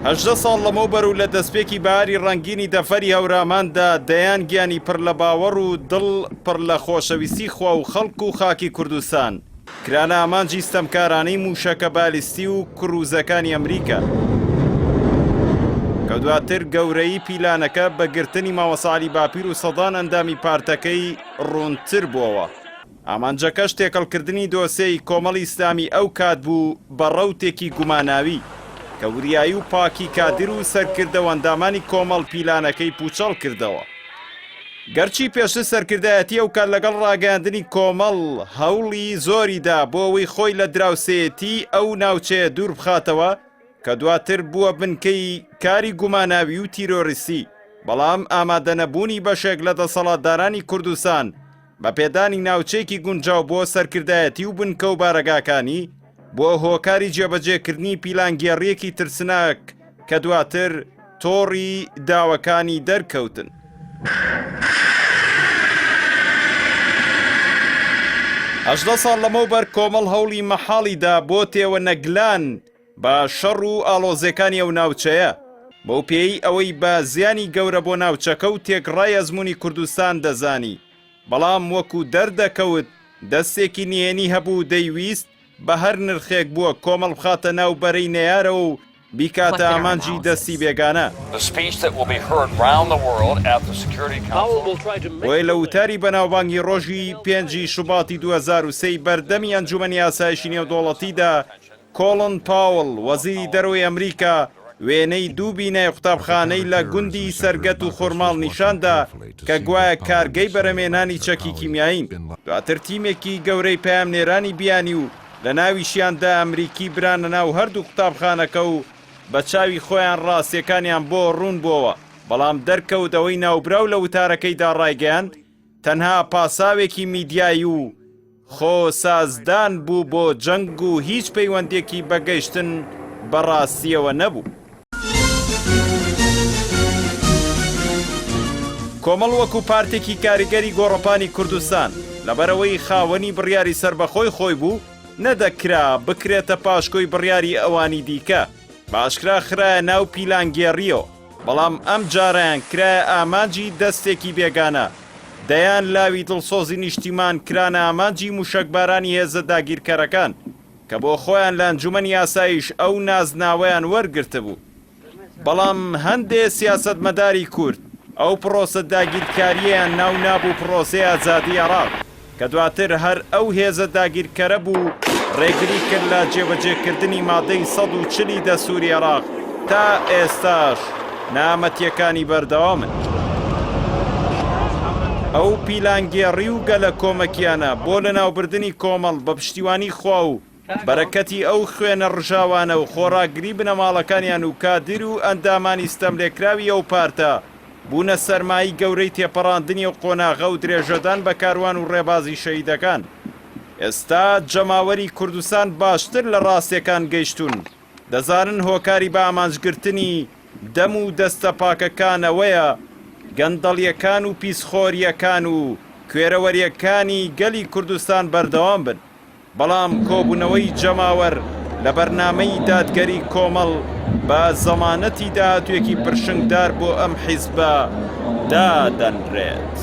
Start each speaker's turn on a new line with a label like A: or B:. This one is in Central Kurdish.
A: 18 ساڵ لەمەوبەر و لە دەستپێکی بەهاری ڕەنگینی دەفەری هەوراماندا دەیان گیانی پڕ لە باوەڕ و دڵ پڕ لە خۆشەویستی خوا و خەڵک و خاکی کوردستان کرانە ئامانجی ستەمکارانەی موشەکە بالیستی و کرووزەکانی ئەمریکا کە دواتر گەورەی پیلانەکە بە گرتنی ماوەساڵی باپیر و سەدان ئەندامی پارتەکەی ڕوونتر بووەوە. ئامانجەکەش تێکەڵکردنی دۆسەی کۆمەڵی ئیسلامی ئەو کات بوو بە ڕەوتێکی گوماناوی کە وریایی و پاکی کادر و سەرکردەوە ئەندامانی کۆمەڵ پیلانەکەی پوچەڵ کردەوە. گەرچی پێشتر سەرکردایەتی ئەو کات لەگەڵ ڕاگەاندنی کۆمەڵ هەوڵی زۆریدا بۆ ئەوەی خۆی لە دراوسێتی ئەو ناوچەیە دوور بخاتەوە کە دواتر بووە بنکەی کاری گوماناوی و تیرۆریستی، بەڵام ئامادەنەبوونی بەشێک لە دەسەڵاتدارانی کوردستان بە پێدانی ناوچەیەکی گونجاو بۆ سەرکردایەتی و بنکە و بارەگاکانی بۆ هۆکاری جێبەجێکردنی پیلانگێڕیەکی ترسناک کە دواتر تۆڕی داوەکانی دەرکەوتن. هەژدە ساڵ لەمەوبەر کۆمەڵ هەوڵی مەحاڵیدا بۆ تێوە نەگلان بە شەڕ و ئاڵۆزەکانی ئەو ناوچەیە بەو پێی ئەوەی بە زیانی گەورە بۆ ناوچەکە و تێکڕای ئەزموونی کوردستان دەزانی، بەڵام وەکو دەردەکەوت دەستێکی نهێنی هەبوو دەیویست بە هەر نرخێک بووە کۆمەڵ بخاتە ناو بەرەی نەیارە و بیکاتە ئامانجی دەستی بێگانە. وی لە وتاری بەناوبانگی ڕۆژی 5 شوباتی 2003 بەردەمی ئەنجومەنی ئاسایشی نێودوڵەتیدا کۆڵن پاوڵ وەزیری دەرەوەی ئەمریکا وێنەی دوو بینای قوتابخانەی لە گوندی سەرگەت و خورماڵ نیشاندا کە گوایە کارگەی بەرەمێنانی چەکی کیمیایین. دواتر تیمێکی گەورەی پەیامنێرانی بیانی و لە ناویشیاندا ئەمریکی برانە ناو هەردوو قوتابخانەکە و بە چاوی خۆیان ڕاستیەکانیان بۆ ڕوون بووەوە، بەڵام دەرکەوتەوەی ناوبراو لە وتارەکەیدا ڕایگەیاند تەنها پاساوێکی میدیایی و خۆ سازدان بوو بۆ جەنگ و هیچ پەیوەندێکی بەگەیشتن بەڕاستیەوە نەبوو. کۆمەڵ وەکو پارتێکی کاریگەری گۆڕەپانی کوردستان لەبەرەوەی خاوەنی بڕیاری سربەخۆی خۆی بوو نەدەکرا بکرێتە پاشکۆی بڕیاری ئەوانی دیکە، باشکرا خرایە ناو پیلانگێڕیەوە، بەڵام ئەم جارەیان کرایە ئامانجی دەستێکی بێگانە، دەیان لاوی دڵسۆزی نیشتیمان کرانە ئامانجی موشەکبارانی هێزە داگیرکەرەکان کە بۆ خۆیان لە ئەنجومەنی ئاسایش ئەو نازناوەیان وەرگرتە بوو. بەڵام هەندێ سیاسەتمەداری کورد ئەو پرۆسە داگیرکاریەیان ناو نابوو پرۆسەی ئازادی عێراق کە دواتر هەر ئەو هێزە داگیرکەرە بوو ڕێگری کرد لە جێبەجێکردنی مادەی 140 دەسووری عێراق تا ئێستاش نامەتیەکانی بەردەوامن. ئەو پیلانگێڕی و گەلە کۆمەکیانە بۆ لەناوبردنی کۆمەڵ بە پشتیوانی خوا و بەرەکەتی ئەو خوێنە ڕژاوانە و خۆراگری بنەماڵەکانیان و کادر و ئەندامانی ستەملێکراوی ئەو پارتە بوونە سەرمایی گەورەی تێپەڕاندنی و قۆناغە و درێژەدان بە کاروان و ڕێبازی شەهیدەکان. ئێستا جەماوەری کوردستان باشتر لە ڕاستیەکان گەیشتون، دەزانن هۆکاری بە ئامانجگرتنی دەم و دەستە پاکەکانەوەیە گەندەڵیەکان و پیسخۆریەکان و کوێرەوەریەکانی گەلی کوردستان بەردەوام بن، بەڵام کۆبوونەوەی جەماوەر لە بەرنامەی دادگەری کۆمەڵ بە زەمانەتی داهاتوێکی پرشنگدار بۆ ئەم حیزبە دادەنرێت.